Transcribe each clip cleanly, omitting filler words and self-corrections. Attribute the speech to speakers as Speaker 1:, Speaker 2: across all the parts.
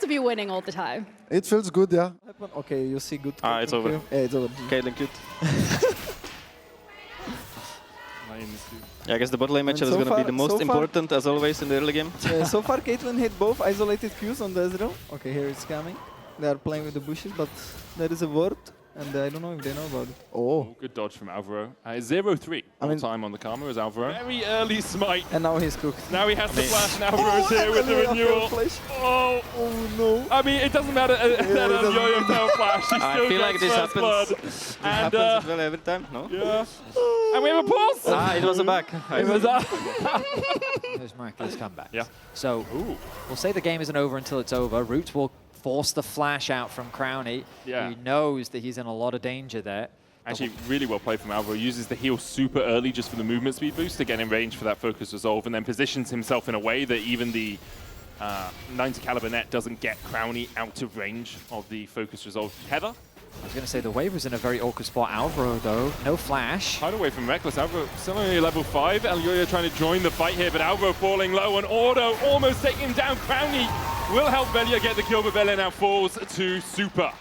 Speaker 1: to be winning all the time.
Speaker 2: It feels good, yeah.
Speaker 3: Okay, you see good.
Speaker 4: It's over.
Speaker 3: Yeah, it's over.
Speaker 4: Caitlyn cute. Yeah, I guess the bot lane matchup is going to be the most important, as always, in the early game.
Speaker 3: Yeah, so far, Caitlyn hit both isolated Qs on the Ezreal. Okay, here it's coming. They are playing with the bushes, but there is a ward, and I don't know if they know about it.
Speaker 5: Oh, good dodge from Alvaro. 0-3 time on the Karma as Alvaro. Very early smite.
Speaker 3: And now he's cooked.
Speaker 5: Now he has to flash, and Alvaro's here with the renewal. Oh
Speaker 3: no.
Speaker 5: I mean, it doesn't matter that Yo-Yo don't flash. He still
Speaker 4: feel like this
Speaker 5: gets
Speaker 4: happens.
Speaker 5: blood.
Speaker 4: And happens well every time, no?
Speaker 5: Yeah. And we have a pulse!
Speaker 4: It was a back.
Speaker 5: It was a...
Speaker 6: There's miraculous comeback.
Speaker 5: Yeah.
Speaker 6: So, we'll say the game isn't over until it's over. Roots will force the flash out from Crownie.
Speaker 5: Yeah.
Speaker 6: He knows that he's in a lot of danger there.
Speaker 5: Actually, really well played from Alvaro. Uses the heal super early just for the movement speed boost to get in range for that focus resolve, and then positions himself in a way that even the 90 caliber net doesn't get Crownie out of range of the focus resolve tether.
Speaker 6: I was going to say the wave was in a very awkward spot. Alvaro, though, no flash.
Speaker 5: Hide away from Reckless. Alvaro still only level 5. Elyoya trying to join the fight here, but Alvaro falling low, and Auto almost taking him down. Crownie will help Velia get the kill, but Velia now falls to super.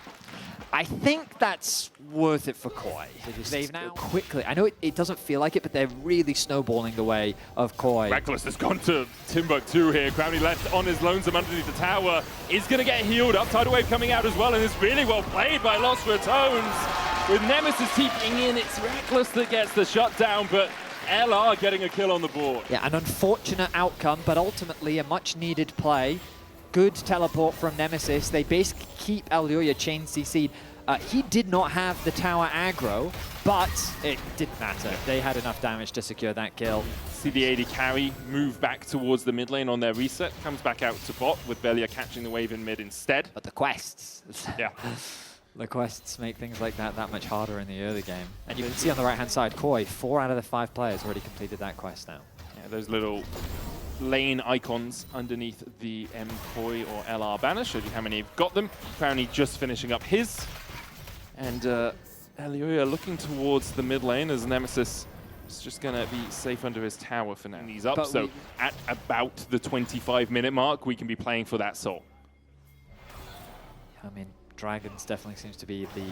Speaker 6: I think that's worth it for Koi. They've now quickly, I know it doesn't feel like it, but they're really snowballing the way of Koi.
Speaker 5: Reckless has gone to Timbuktu here. Crownie left on his lonesome underneath the tower. Is going to get healed up. Tidal Wave coming out as well, and it's really well played by Lost Ratones. With Nemesis TPing in, it's Reckless that gets the shutdown, but LR getting a kill on the board.
Speaker 6: Yeah, an unfortunate outcome, but ultimately a much-needed play. Good teleport from Nemesis. They basically keep Elyoya chain CC'd. He did not have the tower aggro, but it didn't matter. They had enough damage to secure that kill.
Speaker 5: See the AD carry move back towards the mid lane on their reset. Comes back out to bot with Velia catching the wave in mid instead.
Speaker 6: But the quests.
Speaker 5: Yeah.
Speaker 6: The quests make things like that much harder in the early game. And you can see on the right-hand side, Koi, 4 out of the 5 players already completed that quest now.
Speaker 5: Yeah, those little lane icons underneath the MKOI or LR banner shows you how many have got them. Crownie just finishing up his. And Elyoya looking towards the mid lane as Nemesis is just going to be safe under his tower for now. He's up, but so at about the 25-minute mark, we can be playing for that soul.
Speaker 6: I mean, Dragons definitely seems to be the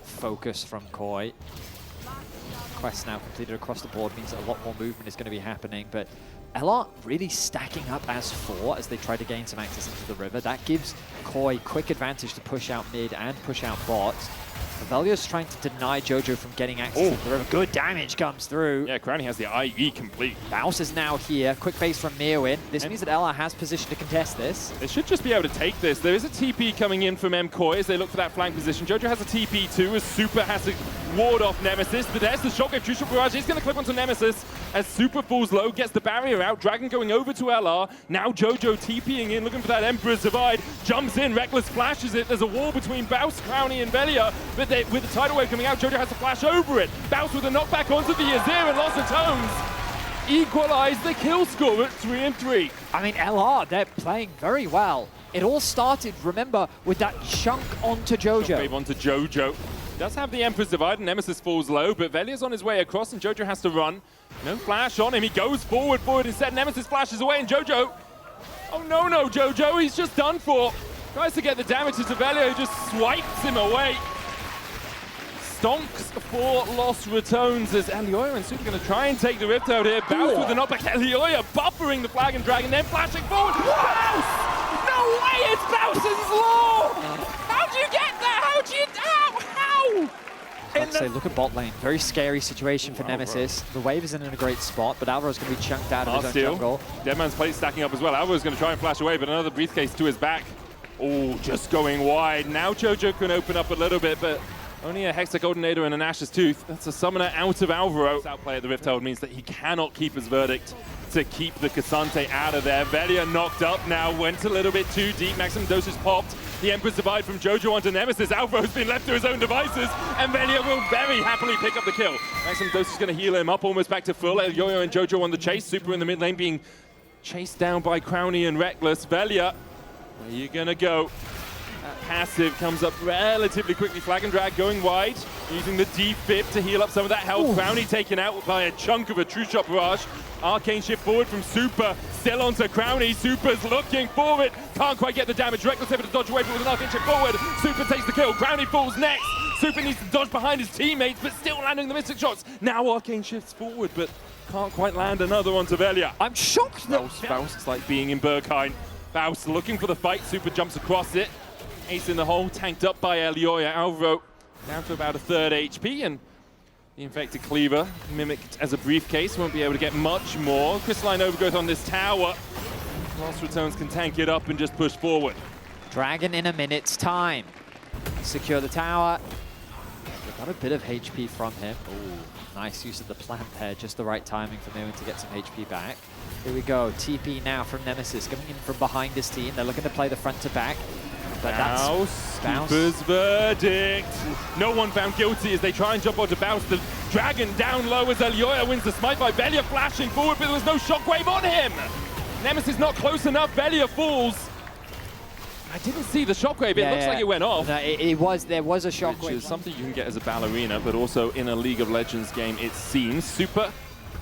Speaker 6: focus from Koi. Quest now completed across the board means that a lot more movement is going to be happening, but LR really stacking up as 4 as they try to gain some access into the river. That gives Koi quick advantage to push out mid and push out bot. Velia's trying to deny Jojo from getting access to the river. Good damage comes through.
Speaker 5: Yeah, Crownie has the IE complete.
Speaker 6: Bounce is now here. Quick base from Mirwin. This means that LR has position to contest this.
Speaker 5: They should just be able to take this. There is a TP coming in from MKOI as they look for that flank position. Jojo has a TP too, as Super has to ward off Nemesis. But there's the shotgun. Crucial Barrage is going to clip onto Nemesis as Super falls low, gets the barrier out. Dragon going over to LR. Now Jojo TPing in, looking for that Emperor's Divide. Jumps in, Reckless flashes it. There's a wall between Baus, Crownie, and Velia. But with the Tidal Wave coming out, Jojo has to flash over it. Baus with a knockback onto the Azir, and Lost Ratones equalize the kill score at 3-3.
Speaker 6: I mean, LR, they're playing very well. It all started, remember, with that chunk onto Jojo.
Speaker 5: Wave onto Jojo. Does have the Emperor's Divide, and Nemesis falls low, but Velia's on his way across, and Jojo has to run. No flash on him. He goes forward instead. Nemesis flashes away, and Jojo... Oh, no, Jojo. He's just done for. Tries to get the damage to Velia, who just swipes him away. Stonks for Lost Ratones as Elyoya and Super going to try and take the Rift out here. Bounce with the knockback. Elyoya buffering the Flag and Dragon, then flashing forward. Bounce! No way! It's Bowson's Law! How'd you get that? How'd you... How?
Speaker 6: I'd say, look at bot lane. Very scary situation for Nemesis. The wave isn't in a great spot, but Alvaro's going to be chunked out of his own jungle.
Speaker 5: Deadman's plate stacking up as well. Alvaro's going to try and flash away, but another briefcase to his back. Oh, just going wide. Now Jojo can open up a little bit, but only a Hexagoldinator and an Ash's Tooth. That's a summoner out of Alvaro. Outplay at the Rift Herald means that he cannot keep his verdict to keep the Cassante out of there. Velia knocked up now, went a little bit too deep. Maximum dosage popped. The Emperor's Divide from Jojo onto Nemesis. Alvaro's been left to his own devices, and Velia will very happily pick up the kill. Maximum dosage is going to heal him up, almost back to full. Elyoya and Jojo on the chase. Super in the mid lane being chased down by Crownie and Reckless. Velia, where are you going to go? Passive comes up relatively quickly. Flag and drag going wide, using the defib to heal up some of that health. Crownie taken out by a chunk of a true shot barrage. Arcane shift forward from Super, still onto Crownie. Super's looking for it, can't quite get the damage. Reckless able to dodge away, but with an arcane shift forward, Super takes the kill. Crownie falls next. Super needs to dodge behind his teammates, but still landing the mystic shots. Now Arcane shifts forward, but can't quite land another onto Velia.
Speaker 6: I'm shocked that
Speaker 5: Baus, it's like being in Berghain. Baus looking for the fight, Super jumps across it. Ace in the hole, tanked up by Elioya. Alvaro down to about a third HP, and the Infected Cleaver, mimicked as a briefcase, won't be able to get much more. Crystalline Overgrowth on this tower. Lost Ratones can tank it up and just push forward.
Speaker 6: Dragon in a minute's time. Secure the tower. We've got a bit of HP from him. Ooh, nice use of the plant there. Just the right timing for Mirwin to get some HP back. Here we go. TP now from Nemesis, coming in from behind his team. They're looking to play the front to back. But
Speaker 5: Baus, Keeper's verdict. No one found guilty as they try and jump onto Baus. The Dragon down low as Elioya wins the smite by Velia flashing forward, but there was no shockwave on him. Nemesis not close enough, Velia falls. I didn't see the shockwave, it looks like it went off.
Speaker 6: No, there was a shockwave.
Speaker 5: Which is something you can get as a ballerina, but also in a League of Legends game, it seems. Super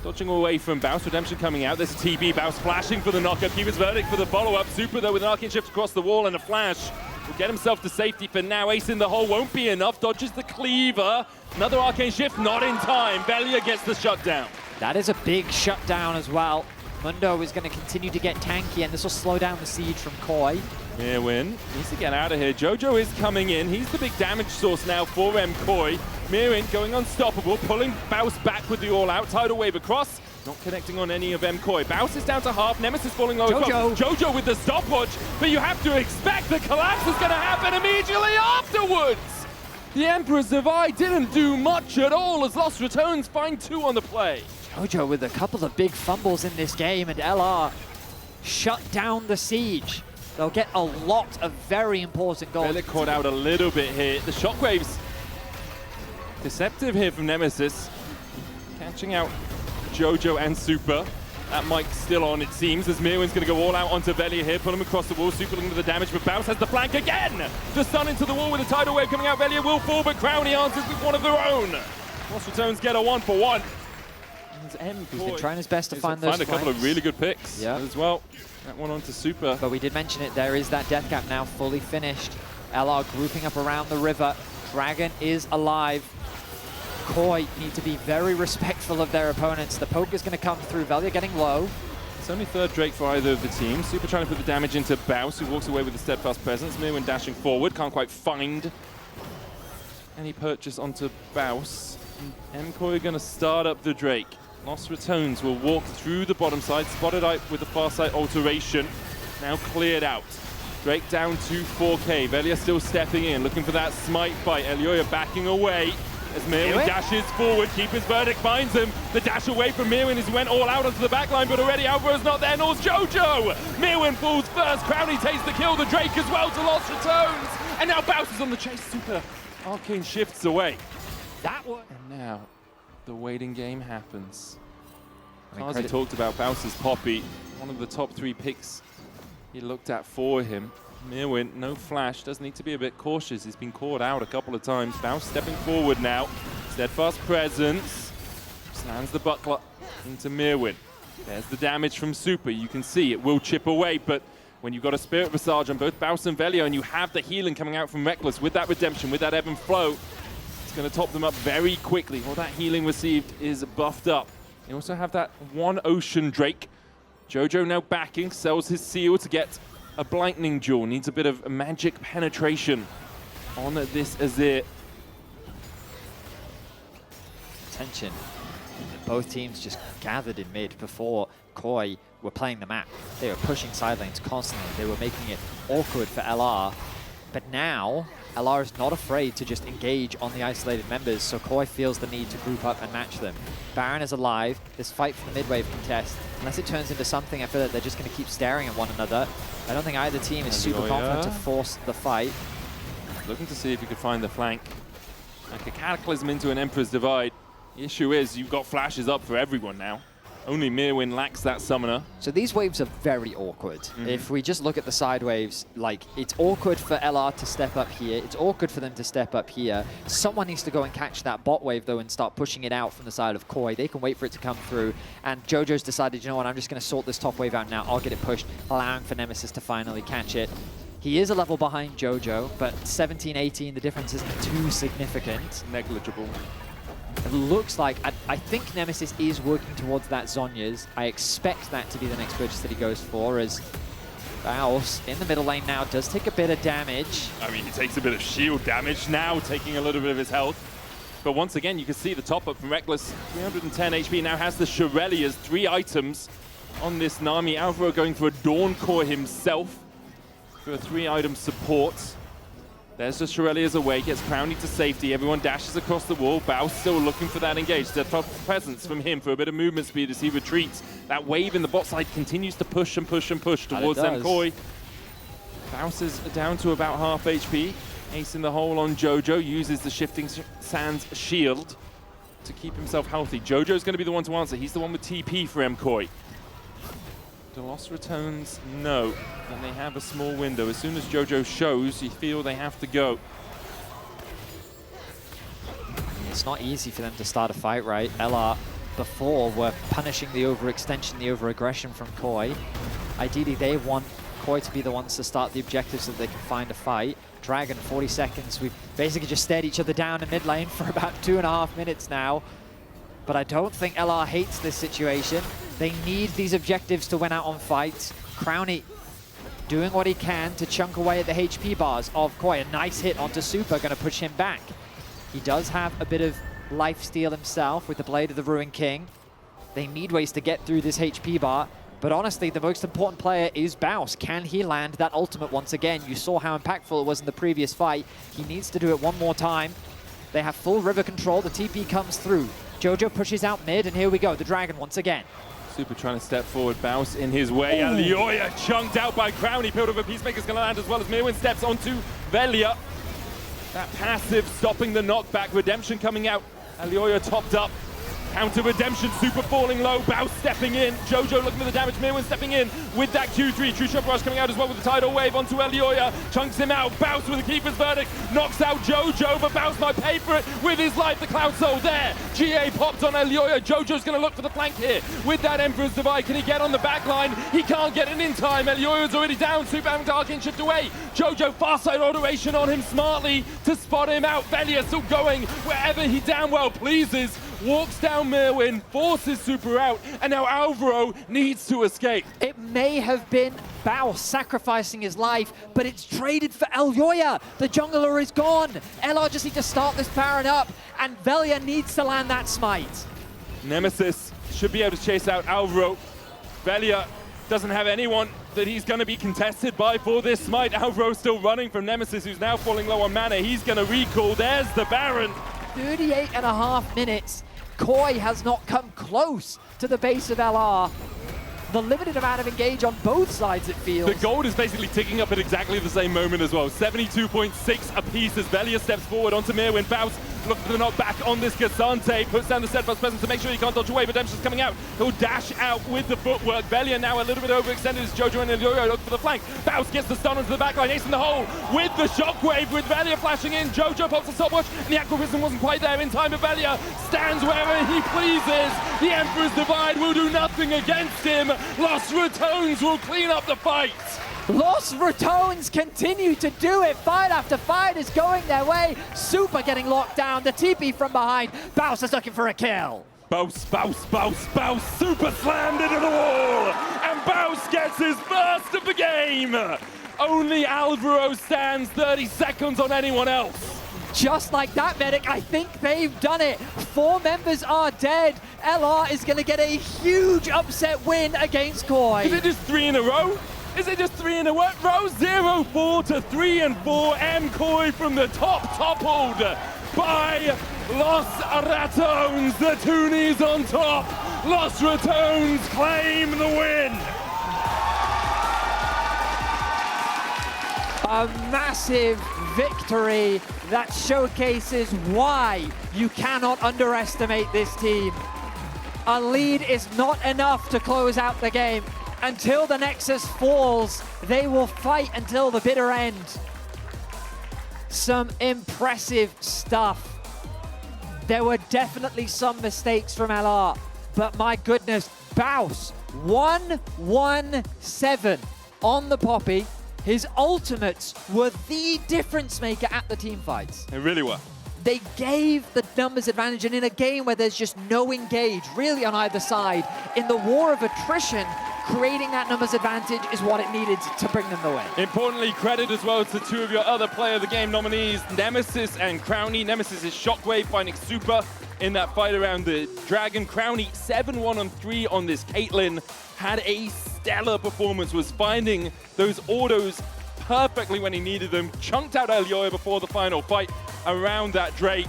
Speaker 5: dodging away from Baus, Redemption coming out. There's TB, Baus flashing for the knockup. Keeper's verdict for the follow-up. Super, though, with an arcane shift across the wall and a flash, will get himself to safety for now. Ace in the hole won't be enough. Dodges the cleaver. Another arcane shift, not in time. Velia gets the shutdown.
Speaker 6: That is a big shutdown as well. Mundo is going to continue to get tanky, and this will slow down the siege from Koi.
Speaker 5: Mirwin needs to get out of here. Jojo is coming in. He's the big damage source now for MKOI. Mirwin going unstoppable, pulling Baus back with the all-out. Tidal wave across, not connecting on any of MKOI. Baus is down to half. Nemesis falling low as well. Jojo with the stopwatch, but you have to expect the collapse is going to happen immediately afterwards. The Emperor's Divide didn't do much at all as Lost Ratones find 2 on the play.
Speaker 6: Jojo with a couple of big fumbles in this game, and LR shut down the siege. They'll get a lot of very important goals.
Speaker 5: Velia caught out a little bit here. The shockwaves deceptive here from Nemesis. Catching out Jojo and Super. That mic's still on, it seems, as Mirwin's going to go all out onto Velia here, pull him across the wall. Super looking for the damage, but Baus has the flank again. Just stun into the wall with a tidal wave coming out. Velia will fall, but Crownie answers with one of their own. Lost Ratones get a 1-for-1.
Speaker 6: He's been trying his best to find those
Speaker 5: a couple of really good picks as well. That one onto Super.
Speaker 6: But we did mention it, there is that death cap now fully finished. LR grouping up around the river. Dragon is alive. Koi need to be very respectful of their opponents. The poke is going to come through. Velia getting low.
Speaker 5: It's only third Drake for either of the teams. Super trying to put the damage into Baus, who walks away with the steadfast presence. Mirwin dashing forward, can't quite find any purchase onto Baus. MKOI going to start up the Drake. Lost Ratones will walk through the bottom side, spotted out with the far side alteration. Now cleared out. Drake down to 4K. Velia still stepping in, looking for that smite fight. Elioya backing away as Mirwin dashes forward. Keeper's verdict finds him. The dash away from Mirwin as he went all out onto the back line, but already Alvaro's not there, nor's Jojo! Mirwin falls first. Crownie takes the kill. The Drake as well to Lost Ratones. And now Baus is on the chase. Super arcane shifts away.
Speaker 6: That one.
Speaker 5: And now the waiting game happens. Kazi talked about Baus's Poppy, one of the top 3 picks he looked at for him. Mirwin, no flash, does need to be a bit cautious. He's been caught out a couple of times. Baus stepping forward now. Steadfast presence. Slams the buckler into Mirwin. There's the damage from Super. You can see it will chip away, but when you've got a Spirit Visage on both Baus and Velia, and you have the healing coming out from Reckless with that redemption, with that ebb and flow, it's going to top them up very quickly. All that healing received is buffed up. You also have that one Ocean Drake. Jojo now backing, sells his seal to get a Lightning Jewel. Needs a bit of magic penetration on this Azir.
Speaker 6: Attention. Both teams just gathered in mid before Koi were playing the map. They were pushing side lanes constantly. They were making it awkward for LR. But now, LR is not afraid to just engage on the isolated members, so Koi feels the need to group up and match them. Baron is alive. This fight for the mid-wave contest, unless it turns into something, I feel that they're just going to keep staring at one another. I don't think either team is super confident to force the fight.
Speaker 5: Looking to see if you could find the flank. Like a Cataclysm into an Emperor's Divide. The issue is you've got flashes up for everyone now. Only Mirwin lacks that summoner.
Speaker 6: So these waves are very awkward. If we just look at the side waves, like, it's awkward for LR to step up here. It's awkward for them to step up here. Someone needs to go and catch that bot wave, though, and start pushing it out from the side of KOI. They can wait for it to come through. And JoJo's decided, you know what, I'm just going to sort this top wave out now. I'll get it pushed, allowing for Nemesis to finally catch it. He is a level behind JoJo, but 17-18, the difference isn't too significant.
Speaker 5: Negligible.
Speaker 6: It looks like, I think Nemesis is working towards that Zhonya's. I expect that to be the next purchase that he goes for, as Baus in the middle lane now does take a bit of damage.
Speaker 5: I mean, he takes a bit of shield damage now, taking a little bit of his health. But once again, you can see the top up from Reckless. 310 HP, now has the Shirelias, 3 items on this Nami. Alvaro going for a Dawn Core himself for a 3-item support. There's the Shirelias away, gets Crownie to safety. Everyone dashes across the wall. Baus still looking for that engage. The top presence from him for a bit of movement speed as he retreats. That wave in the bot side continues to push and push and push towards MKOI. Baus is down to about half HP. Ace in the hole on JoJo, uses the Shifting Sands shield to keep himself healthy. JoJo's going to be the one to answer. He's the one with TP for MKOI. The Lost Ratones, no. And they have a small window. As soon as JoJo shows, you feel they have to go.
Speaker 6: It's not easy for them to start a fight, right? LR before were punishing the overextension, the overaggression from KOI. Ideally, they want KOI to be the ones to start the objectives so that they can find a fight. Dragon, 40 seconds. We've basically just stared each other down in mid lane for about 2.5 minutes now. But I don't think LR hates this situation. They need these objectives to win out on fights. Crownie doing what he can to chunk away at the HP bars of KOI. A nice hit onto Super, going to push him back. He does have a bit of lifesteal himself with the Blade of the Ruined King. They need ways to get through this HP bar. But honestly, the most important player is Baus. Can he land that ultimate once again? You saw how impactful it was in the previous fight. He needs to do it one more time. They have full river control. The TP comes through. JoJo pushes out mid, and here we go. The Dragon once again.
Speaker 5: Super trying to step forward, Baus in his way. Alioya chunked out by Crownie. Build over Peacemaker's going to land as well as Mirwin steps onto Velia. That passive stopping the knockback. Redemption coming out. Alioya topped up. Counter Redemption, Super falling low, Baus stepping in, JoJo looking for the damage, Mirwin stepping in with that Q3, True Shot Rush coming out as well with the Tidal Wave onto Alioya, chunks him out, Baus with the Keeper's Verdict, knocks out JoJo, but Baus might pay for it with his life, the Cloud Soul there, GA popped on Alioya, JoJo's going to look for the flank here with that Emperor's Divide, can he get on the back line? He can't get it in time, Alioya's already down, Super having to Arcane shift away, JoJo far side automation on him smartly to spot him out, Velia still going wherever he damn well pleases, walks down Mirwin, forces Super out, and now Alvaro needs to escape.
Speaker 6: It may have been Baus sacrificing his life, but it's traded for Alioya. The jungler is gone. LR just need to start this Baron up, and Velia needs to land that smite.
Speaker 5: Nemesis should be able to chase out Alvaro. Velia doesn't have anyone that he's going to be contested by for this smite. Alvaro still running from Nemesis, who's now falling low on mana. He's going to recall. There's the Baron.
Speaker 6: 38.5 minutes. KOI has not come close to the base of LR. The limited amount of engage on both sides, it feels.
Speaker 5: The gold is basically ticking up at exactly the same moment as well. 72.6 apiece as Velia steps forward onto Mirwin. Baus looking for the knockback on this Cassante. Puts down the steadfast presence to make sure he can't dodge away. Redemption's coming out. He'll dash out with the footwork. Velia now a little bit overextended as JoJo and Alioya look for the flank. Baus gets the stun onto the backline. Ace in the hole with the shockwave with Velia flashing in. JoJo pops the stopwatch and the Aqua Prism wasn't quite there in time. But Velia stands wherever he pleases. The Emperor's Divide will do nothing against him. Lost Ratones will clean up the fight.
Speaker 6: Lost Ratones continue to do it. Fight after fight is going their way. Super getting locked down. The TP from behind. Baus is looking for a kill.
Speaker 5: Baus, Baus, Baus, Baus, Super slammed into the wall. And Baus gets his first of the game. Only Alvaro stands 30 seconds on anyone else.
Speaker 6: Just like that, Medic, I think they've done it. 4 members are dead. LR is going to get a huge upset win against KOI.
Speaker 5: Is it just 3 in a row? Is it just 3 in a row? 0-4 to 3-4. MKOI from the top, toppled by Lost Ratones. The Toonies on top. Lost Ratones claim the win.
Speaker 6: A massive victory that showcases why you cannot underestimate this team. a lead is not enough to close out the game. Until the Nexus falls, they will fight until the bitter end. Some impressive stuff. There were definitely some mistakes from LR, but my goodness, Baus, 1-1-7 on the Poppy. His ultimates were the difference maker at the team fights.
Speaker 5: They really were.
Speaker 6: They gave the numbers advantage, and in a game where there's just no engage really on either side, in the war of attrition, creating that numbers advantage is what it needed to bring them the win.
Speaker 5: Importantly, credit as well to two of your other player of the game nominees, Nemesis and Crownie. Nemesis is Shockwave finding Super in that fight around the Dragon. Crownie 7-1-3 on this Caitlyn. Had a stellar performance, was finding those autos perfectly when he needed them. Chunked out Elioya before the final fight around that Drake.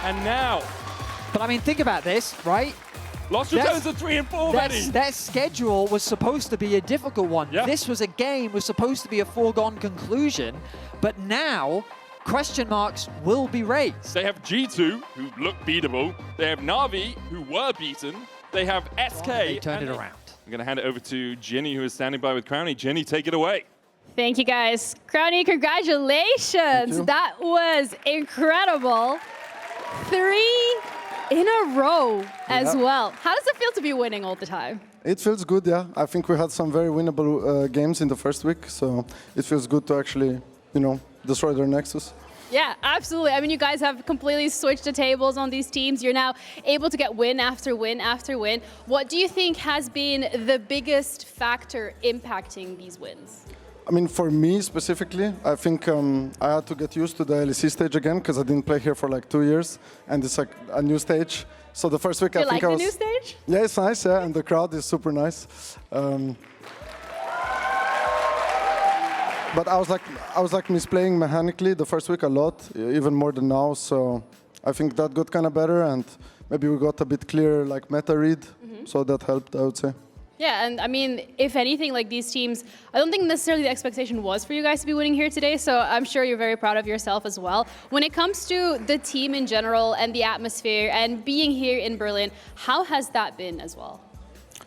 Speaker 5: And now...
Speaker 6: But I mean, think about this, right?
Speaker 5: Lost Ratones at 3 and 4, Benny.
Speaker 6: Their schedule was supposed to be a difficult one.
Speaker 5: Yeah.
Speaker 6: This was a game, was supposed to be a foregone conclusion, but now question marks will be raised.
Speaker 5: They have G2, who look beatable. They have Na'Vi, who were beaten. They have SK.
Speaker 6: They turned it around.
Speaker 5: I'm going to hand it over to Ginny, who is standing by with Crownie. Ginny, take it away.
Speaker 1: Thank you, guys. Crownie, congratulations. That was incredible. 3 in a row as well. How does it feel to be winning all the time?
Speaker 2: It feels good, yeah. I think we had some very winnable games in the first week, so it feels good to actually, you know, destroy their Nexus.
Speaker 1: Yeah, absolutely. I mean, you guys have completely switched the tables on these teams. You're now able to get win after win after win. What do you think has been the biggest factor impacting these wins?
Speaker 2: I mean, for me specifically, I think I had to get used to the LEC stage again because I didn't play here for like 2 years, and it's like a new stage. So the first week I think I was...
Speaker 1: You like the new stage?
Speaker 2: Yeah, it's nice, yeah, and the crowd is super nice. But I was like misplaying mechanically the first week a lot, even more than now. So I think that got kind of better, and maybe we got a bit clearer like meta read. So that helped, I would say.
Speaker 1: Yeah, and I mean, if anything, like these teams, I don't think necessarily the expectation was for you guys to be winning here today, so I'm sure you're very proud of yourself as well. When it comes to the team in general and the atmosphere and being here in Berlin, how has that been as well?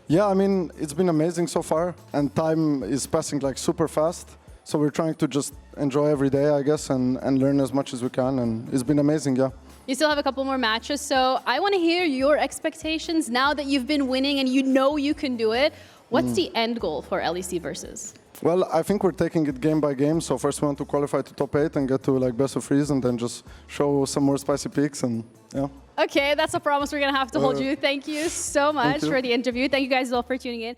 Speaker 2: Yeah, I mean, it's been amazing so far, and time is passing like super fast. So we're trying to just enjoy every day, I guess, and learn as much as we can, and it's been amazing, yeah.
Speaker 1: You still have a couple more matches, so I want to hear your expectations now that you've been winning and you know you can do it. What's the end goal for LEC Versus?
Speaker 2: Well, I think we're taking it game by game. So first we want to qualify to top 8 and get to like best of 3s, and then just show some more spicy picks, and yeah.
Speaker 1: Okay, that's a promise we're going to have to hold you. Thank you so much for the interview. Thank you guys all for tuning in.